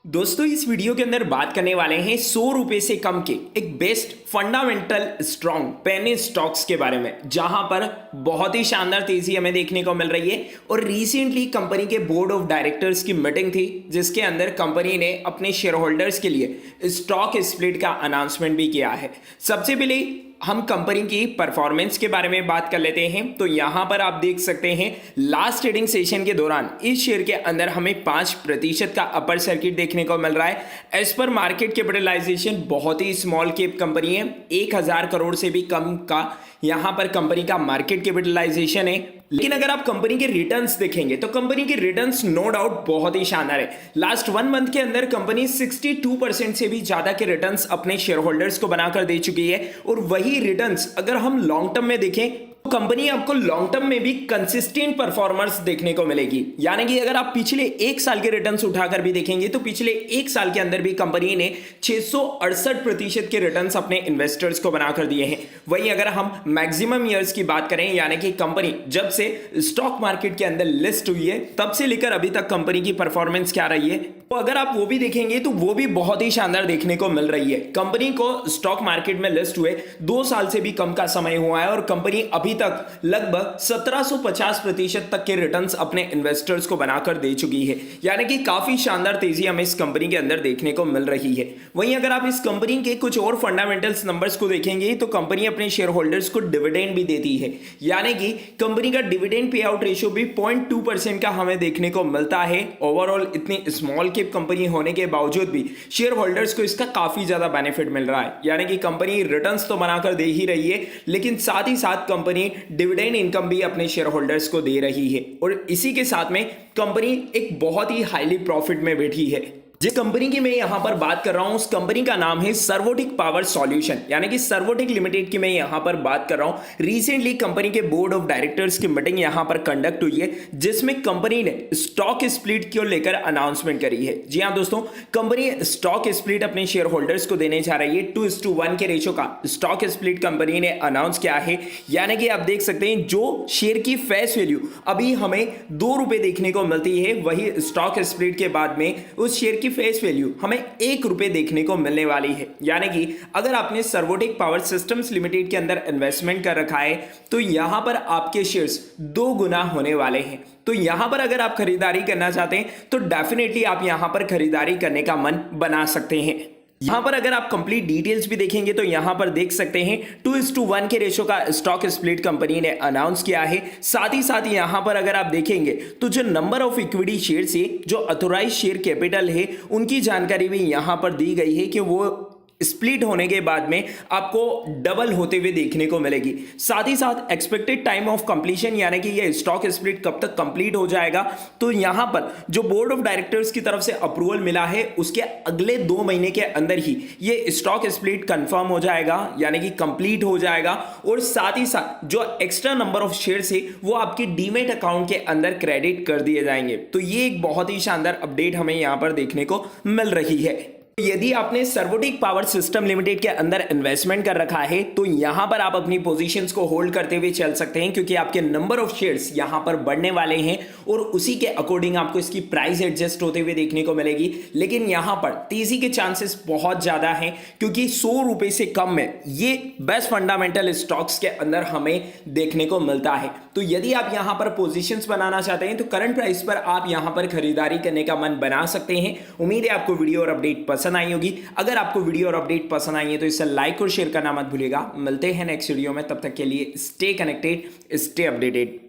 दोस्तों इस वीडियो के अंदर बात करने वाले हैं 100 रुपए से कम के एक best fundamental strong penny stocks के बारे में, जहां पर बहुत ही शानदार तेजी हमें देखने को मिल रही है। और रिसेंटली कंपनी के बोर्ड ऑफ डायरेक्टर्स की मीटिंग थी, जिसके अंदर कंपनी ने अपने शेयर होल्डर्स के लिए स्टॉक स्प्लिट का अनाउंसमेंट भी किया है। सबसे पहले हम कंपनी की परफॉर्मेंस के बारे में बात कर लेते हैं। तो यहां पर आप देख सकते हैं लास्ट ट्रेडिंग सेशन के दौरान इस शेयर के अंदर हमें 5% का अपर सर्किट देखने को मिल रहा है। एज पर मार्केट कैपिटलाइजेशन बहुत ही स्मॉल कैप कंपनी है, 1000 करोड़ से भी कम का यहां पर कंपनी का मार्केट कैपिटलाइजेशन है। लेकिन अगर आप कंपनी के रिटर्न्स देखेंगे तो कंपनी के रिटर्न्स नो डाउट बहुत ही शानदार है। लास्ट 1 मंथ के अंदर कंपनी 62% से भी ज्यादा के रिटर्न्स अपने शेयर होल्डर्स को बनाकर दे चुकी है। और वही रिटर्न्स अगर हम लॉन्ग टर्म में देखें तो कंपनी आपको लॉन्ग टर्म में भी कंसिस्टेंट परफॉर्मेंस देखने को मिलेगी। यानी कि अगर आप पिछले 1 साल के रिटर्न्स उठाकर भी देखेंगे तो पिछले 1 साल के अंदर भी कंपनी ने 668% के रिटर्न्स अपने इन्वेस्टर्स को बनाकर दिए हैं। वहीं अगर हम मैक्सिमम ईयर्स की बात करें, यानी कि कंपनी जब से स्टॉक मार्केट के अंदर लिस्ट हुई है तब से लेकर अभी तक कंपनी की परफॉर्मेंस क्या रही है, तो अगर आप वो भी देखेंगे तो वो भी बहुत ही शानदार देखने को मिल रही है। कंपनी को स्टॉक मार्केट में लिस्ट हुए 2 साल से भी कम का समय हुआ है और कंपनी अभी तक लगभग 1750% तक के रिटर्न्स अपने इन्वेस्टर्स को बनाकर दे चुकी है। यानी कि काफी शानदार तेजी हमें इस कंपनी के अंदर देखने को मिल रही है। वहीं अगर आप इस कंपनी के कुछ और फंडामेंटल्स नंबर्स को देखेंगे तो कंपनी अपने शेयर होल्डर्स को डिविडेंड भी देती है। यानी कि कंपनी का डिविडेंड पे आउट रेशियो भी 0.2% का हमें देखने को मिलता है। ओवरऑल इतनी स्मॉल कैप कंपनी होने के बावजूद भी शेयर होल्डर्स को इसका काफी ज्यादा बेनिफिट मिल रहा है। यानी कि कंपनी रिटर्न्स तो बनाकर दे ही रही है, लेकिन साथ ही साथ कंपनी डिविडेंड इनकम भी अपने शेयर होल्डर्स को दे रही है। और इसी के साथ में कंपनी एक बहुत ही हाईली प्रॉफिट में बैठी है। जिस कंपनी की मैं यहां पर बात कर रहा हूं उस कंपनी का नाम है सर्वोटिक पावर सॉल्यूशन, यानी कि सर्वोटिक लिमिटेड की मैं यहां पर बात कर रहा हूं। रिसेंटली कंपनी के बोर्ड ऑफ डायरेक्टर्स की मीटिंग यहां पर कंडक्ट हुई है, जिसमें कंपनी ने स्टॉक स्प्लिट को लेकर अनाउंसमेंट करी है। जी हां दोस्तों, कंपनी स्टॉक स्प्लिट अपने शेयर होल्डर्स को देने जा रही है। 2:1 के रेशो का स्टॉक स्प्लिट कंपनी ने अनाउंस किया है। यानी कि आप देख सकते हैं जो शेयर की फेस वैल्यू अभी हमें 2 रुपए देखने को मिलती है, वही स्टॉक स्प्लिट के बाद में उस शेयर की फेस वैल्यू हमें 1 रुपए देखने को मिलने वाली है। यानी कि अगर आपने सर्वोटिक पावर सिस्टम्स लिमिटेड के अंदर इन्वेस्टमेंट कर रखा है तो यहां पर आपके शेयर्स 2 गुना होने वाले हैं। तो यहां पर अगर आप खरीदारी करना चाहते हैं तो डेफिनेटली आप यहां पर खरीदारी करने का मन बना सकते हैं। यहां पर अगर आप कंप्लीट डिटेल्स भी देखेंगे तो यहां पर देख सकते हैं 2:1 के रेशो का स्टॉक स्प्लिट कंपनी ने अनाउंस किया है। साथ ही साथ यहां पर अगर आप देखेंगे तो जो नंबर ऑफ इक्विटी शेयर्स है, जो अथोराइज शेयर कैपिटल है, उनकी जानकारी भी यहां पर दी गई है कि वो स्प्लिट होने के बाद में आपको डबल होते हुए देखने को मिलेगी। साथ ही साथ एक्सपेक्टेड टाइम ऑफ कंप्लीशन, यानी कि ये स्टॉक स्प्लिट कब तक कंप्लीट हो जाएगा, तो यहां पर जो बोर्ड ऑफ डायरेक्टर्स की तरफ से अप्रूवल मिला है उसके अगले 2 महीने के अंदर ही ये स्टॉक स्प्लिट कंफर्म हो जाएगा, यानी कि कंप्लीट हो जाएगा। और साथ ही साथ जो एक्स्ट्रा नंबर ऑफ शेयर्स है वो आपके डीमेट अकाउंट के अंदर क्रेडिट कर दिए जाएंगे। तो ये एक बहुत ही शानदार अपडेट हमें यहां पर देखने को मिल रही है। यदि आपने सर्वोटिक पावर सिस्टम लिमिटेड के अंदर इन्वेस्टमेंट कर रखा है तो यहां पर आप अपनी पोजीशंस को होल्ड करते हुए चल सकते हैं, क्योंकि आपके नंबर ऑफ शेयर्स यहां पर बढ़ने वाले हैं और उसी के अकॉर्डिंग आपको इसकी प्राइस एडजस्ट होते हुए देखने को मिलेगी। लेकिन यहां पर तेजी के चांसेस बहुत ज्यादा हैं, क्योंकि 100 रुपए से कम में ये बेस्ट फंडामेंटल स्टॉक्स के अंदर हमें देखने को मिलता है। तो यदि आप यहां पर पोजीशंस बनाना चाहते हैं तो करंट प्राइस पर आप यहां पर खरीदारी करने का मन बना सकते हैं। उम्मीद है आपको वीडियो और अपडेट पसंद आई होगी। अगर आपको वीडियो और अपडेट पसंद आई है तो इसे लाइक और शेयर करना मत भूलिएगा। मिलते हैं नेक्स्ट वीडियो में, तब तक के लिए स्टे कनेक्टेड, स्टे अपडेटेड।